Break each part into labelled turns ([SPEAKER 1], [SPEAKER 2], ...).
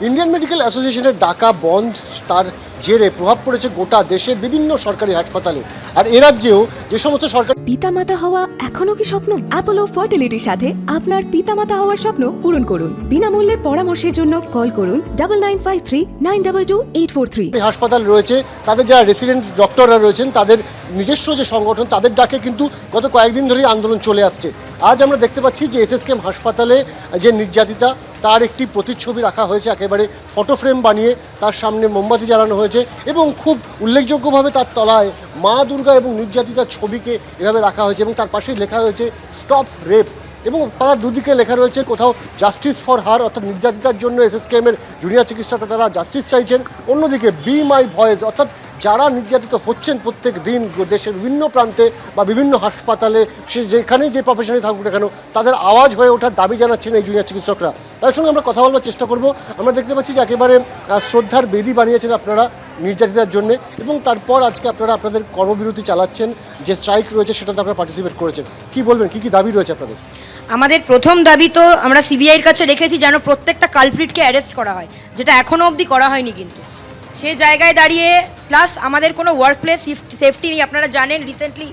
[SPEAKER 1] Indian medical অ্যাসোসিয়েশনের ডাকা বন্ধ তার জেরে প্রভাব পড়েছে গোটা দেশের বিভিন্ন সরকারি হাসপাতালে। আর এ রাজ্যেও যে সমস্ত সরকারি
[SPEAKER 2] পিতামাতা হওয়া এখনো কি স্বপ্ন? অ্যাপোলো ফার্টিলিটির সাথে আপনার পিতামাতা হওয়ার স্বপ্ন পূরণ করুন। বিনামূল্যে পরামর্শের জন্য কল করুন 9953922843।
[SPEAKER 1] হাসপাতাল রয়েছে, তাদের যারা রেসিডেন্ট ডক্টররা রয়েছেন তাদের নিজস্ব যে সংগঠন, তাদের ডাকে কিন্তু গত কয়েকদিন ধরেই আন্দোলন চলে আসছে। আজ আমরা দেখতে পাচ্ছি যে এসএসকেএম হাসপাতালে যে নির্যাতিতা তার একটি প্রতিচ্ছবি রাখা হয়েছে, একেবারে ফটো ফ্রেম বানিয়ে তার সামনে মোমবাতি জ্বালানো হয়েছে এবং খুব উল্লেখযোগ্যভাবে তার তলায় মা দুর্গা এবং নির্যাতিতার ছবিকে এভাবে রাখা হয়েছে এবং তার পাশেই লেখা হয়েছে স্টপ রেপ এবং তার দুদিকে লেখা রয়েছে কোথাও জাস্টিস ফর হার, অর্থাৎ নির্যাতিতার জন্য এসএসকেএমের জুনিয়র চিকিৎসকরা তারা জাস্টিস চাইছেন। অন্যদিকে বি মাই ভয়েস, অর্থাৎ যারা নির্যাতিত হচ্ছেন প্রত্যেক দিন দেশের বিভিন্ন প্রান্তে বা বিভিন্ন হাসপাতালে, সে যেখানেই যে প্রফেশনে থাকুক না কেন, তাদের আওয়াজ হয়ে ওঠার দাবি জানাচ্ছেন এই জুনিয়র চিকিৎসকরা। তাদের সঙ্গে আমরা কথা বলবার চেষ্টা করব। আমরা দেখতে পাচ্ছি যে একেবারে শ্রদ্ধার বেদি বানিয়েছেন আপনারা নির্যাতিতার জন্য এবং তারপর আজকে আপনারা আপনাদের কর্মবিরতি চালাচ্ছেন, যে স্ট্রাইক রয়েছে সেটাতে আপনারা পার্টিসিপেট করেছেন। কি বলবেন, কি দাবি রয়েছে আপনাদের?
[SPEAKER 3] আমাদের প্রথম দাবি তো আমরা সিবিআইয়ের কাছে রেখেছি যেন প্রত্যেকটা কালপ্রিটকে অ্যারেস্ট করা হয়, যেটা এখনও অবধি করা হয়নি। কিন্তু সেই জায়গায় দাঁড়িয়ে প্লাস আমাদের কোনো ওয়ার্ক প্লেস সেফটি নেই। আপনারা জানেন রিসেন্টলি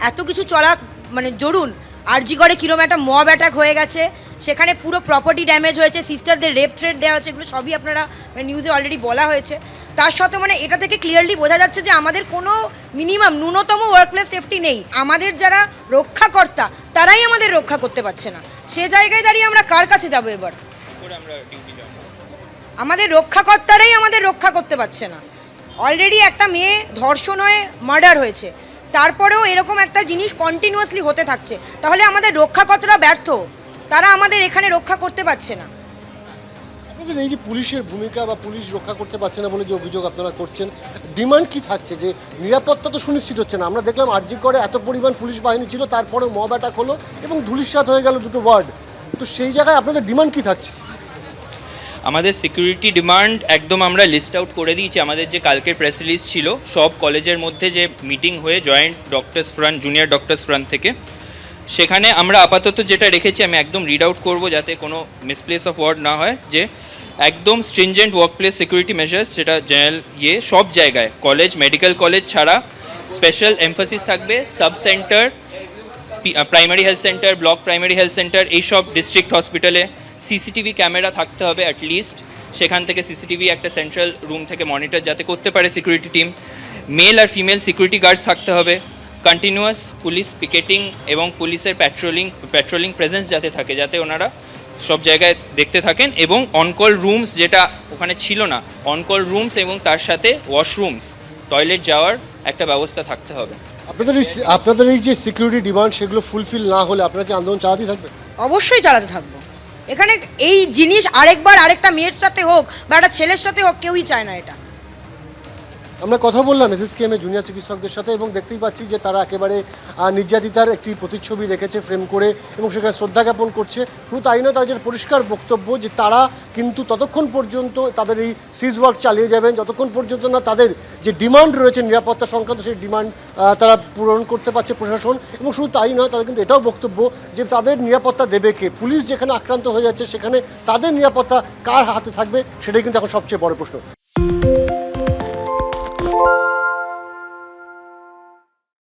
[SPEAKER 3] এত কিছু চলা মানে জরুন আরজিগড়ে কিরম একটা মব অ্যাটাক হয়ে গেছে, সেখানে পুরো প্রপার্টি ড্যামেজ হয়েছে, সিস্টারদের রেপ থ্রেট দেওয়া হচ্ছে, এগুলো সবই আপনারা নিউজে অলরেডি বলা হয়েছে। তার সত্ত্বেও মানে এটা থেকে ক্লিয়ারলি বোঝা যাচ্ছে যে আমাদের কোনো মিনিমাম ন্যূনতম ওয়ার্ক প্লেস সেফটি নেই। আমাদের যারা রক্ষাকর্তা তারাই আমাদের রক্ষা করতে পারছে না। সে জায়গায় দাঁড়িয়ে আমরা কার কাছে যাব এবার? আমাদের রক্ষাকর্তারাই আমাদের রক্ষা করতে পারছে না। অলরেডি একটা মেয়ে ধর্ষণ হয়ে মার্ডার হয়েছে, তারপরেও এরকম একটা জিনিস কন্টিনিউয়াসলি হতে থাকছে। তাহলে আমাদের রক্ষাকর্তারা ব্যর্থ, তারা আমাদের এখানে রক্ষা করতে পারছে না।
[SPEAKER 1] আপনাদের এই যে পুলিশের ভূমিকা বা পুলিশ রক্ষা করতে পারছে না বলে যে অভিযোগ আপনারা করছেন, ডিমান্ড কি থাকছে? যে নিরাপত্তা তো সুনিশ্চিত হচ্ছে না। আমরা দেখলাম আরজিগড়ে এত পরিমাণ পুলিশ বাহিনী ছিল, তারপরেও মব অ্যাটাক হলো এবং ধূলিসাৎ হয়ে গেল দুটো ওয়ার্ড। তো সেই জায়গায় আপনাদের ডিমান্ড কি থাকছে?
[SPEAKER 4] আমাদের সিকিউরিটি ডিমান্ড একদম আমরা লিস্ট আউট করে দিয়েছি। আমাদের যে কালকের প্রেস রিলিজ ছিল, সব কলেজের মধ্যে যে মিটিং হয়ে joint doctors front, junior doctors front থেকে, সেখানে আমরা আপাতত যেটা রেখেছি আমি একদম রিড আউট করবো যাতে কোনো মিসপ্লেস অফ ওয়ার্ড না হয়। যে একদম স্ট্রিনজেন্ট ওয়ার্কপ্লেস সিকিউরিটি মেজার্স, যেটা জেনারেল সব জায়গায়, কলেজ, মেডিকেল কলেজ ছাড়া স্পেশাল এমফাসিস থাকবে sub centre, primary health centre, block primary health centre, এইসব ডিস্ট্রিক্ট হসপিটালে সিসিটিভি ক্যামেরা থাকতে হবে অ্যাটলিস্ট। সেখান থেকে সিসিটিভি একটা সেন্ট্রাল রুম থেকে মনিটর যাতে করতে পারে সিকিউরিটি টিম। মেল আর ফিমেল সিকিউরিটি গার্ডস থাকতে হবে। কন্টিনিউয়াস পুলিশ পিকেটিং এবং পুলিশের প্যাট্রোলিং প্রেজেন্স যাতে থাকে, যাতে ওনারা সব জায়গায় দেখতে থাকেন। এবং অনকল রুমস, যেটা ওখানে ছিল না, অনকল রুমস এবং তার সাথে ওয়াশরুমস, টয়লেট যাওয়ার একটা ব্যবস্থা থাকতে হবে।
[SPEAKER 1] আপনাদের এই যে সিকিউরিটি ডিমান্ড, সেগুলো ফুলফিল না হলে আপনারা কি আন্দোলন চালাতে থাকবে?
[SPEAKER 3] অবশ্যই চালাতে থাকবো। এখানে এই জিনিস আরেকটা মেয়ের সাথে হোক বা একটা ছেলের সাথে হোক, কেউই চায় না এটা।
[SPEAKER 1] আমরা কথা বললাম এসএসকেএম এর জুনিয়র চিকিৎসকদের সাথে এবং দেখতেই পাচ্ছি যে তারা একেবারে নির্যাতিতার একটি প্রতিচ্ছবি রেখেছে ফ্রেম করে এবং সেখানে শ্রদ্ধা জ্ঞাপন করছে। শুধু তাই নয়, তাদের পরিষ্কার বক্তব্য যে তারা কিন্তু ততক্ষণ পর্যন্ত তাদের এই সিজ ওয়ার্ক চালিয়ে যাবেন যতক্ষণ পর্যন্ত না তাদের যে ডিমান্ড রয়েছে নিরাপত্তা সংক্রান্ত, সেই ডিমান্ড তারা পূরণ করতে পারছে প্রশাসন। এবং শুধু তাই নয়, তাদের কিন্তু এটাও বক্তব্য যে তাদের নিরাপত্তা দেবে কে? পুলিশ যেখানে আক্রান্ত হয়ে যাচ্ছে সেখানে তাদের নিরাপত্তা কার হাতে থাকবে, সেটাই কিন্তু এখন সবচেয়ে বড় প্রশ্ন।